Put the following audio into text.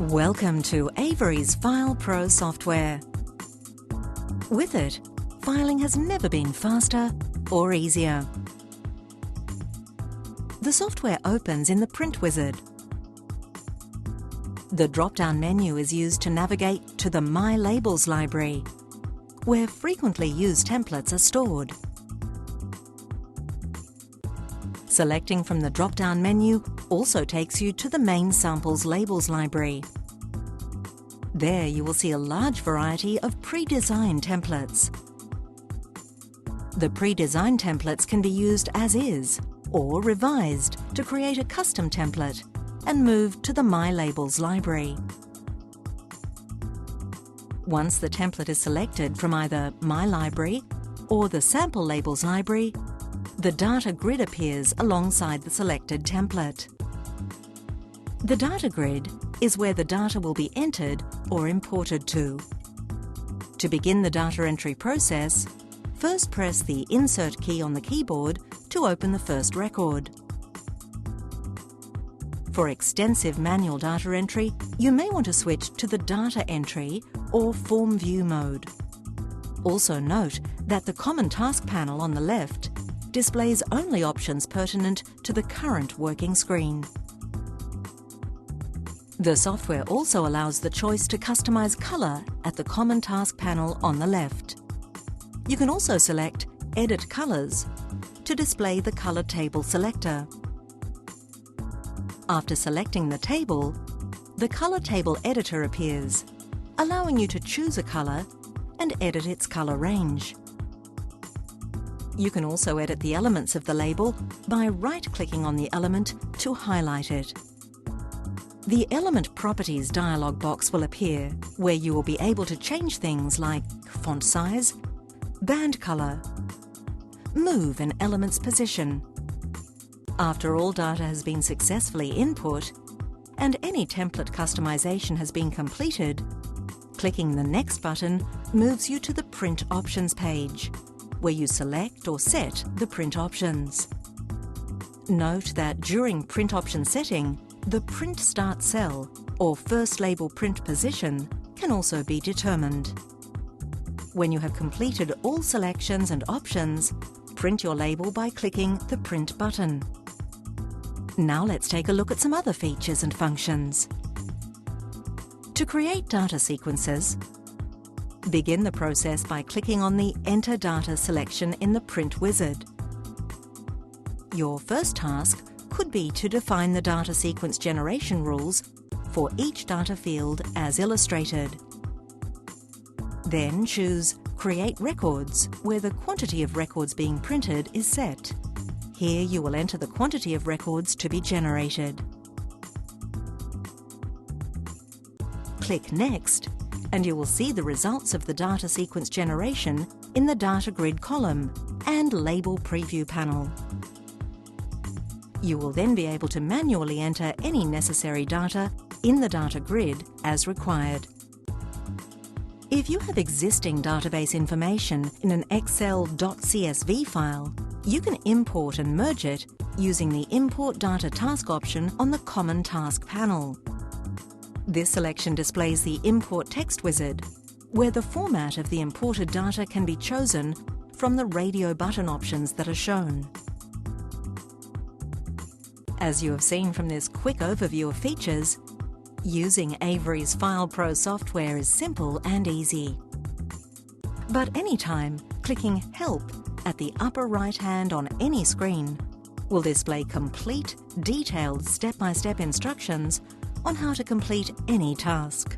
Welcome to Avery's File Pro software. With it, filing has never been faster or easier. The software opens in the Print Wizard. The drop-down menu is used to navigate to the My Labels library, where frequently used templates are stored. Selecting from the drop-down menu also takes you to the main Samples Labels library. There you will see a large variety of pre-designed templates. The pre-designed templates can be used as is or revised to create a custom template and move to the My Labels library. Once the template is selected from either My Library or the Sample Labels library, the data grid appears alongside the selected template. The data grid is where the data will be entered or imported to. To begin the data entry process, first press the Insert key on the keyboard to open the first record. For extensive manual data entry, you may want to switch to the Data Entry or Form View mode. Also note that the Common Task panel on the left displays only options pertinent to the current working screen. The software also allows the choice to customize color at the Common Task panel on the left. You can also select Edit Colors to display the color table selector. After selecting the table, the color table editor appears, allowing you to choose a color and edit its color range. You can also edit the elements of the label by right-clicking on the element to highlight it. The Element Properties dialog box will appear, where you will be able to change things like font size, band color, move an element's position. After all data has been successfully input and any template customization has been completed, clicking the Next button moves you to the Print Options page, where you select or set the print options. Note that during print option setting, the Print Start Cell or First Label Print Position can also be determined. When you have completed all selections and options, print your label by clicking the Print button. Now let's take a look at some other features and functions. To create data sequences, begin the process by clicking on the Enter Data selection in the Print Wizard. Your first task could be to define the data sequence generation rules for each data field as illustrated. Then choose Create Records, where the quantity of records being printed is set. Here you will enter the quantity of records to be generated. Click Next, and you will see the results of the data sequence generation in the Data Grid column and Label Preview panel. You will then be able to manually enter any necessary data in the Data Grid as required. If you have existing database information in an Excel.csv file, you can import and merge it using the Import Data Task option on the Common Task panel. This selection displays the Import Text Wizard, where the format of the imported data can be chosen from the radio button options that are shown. As you have seen from this quick overview of features, using Avery's File Pro software is simple and easy. But anytime, clicking Help at the upper right hand on any screen will display complete, detailed step-by-step instructions on how to complete any task.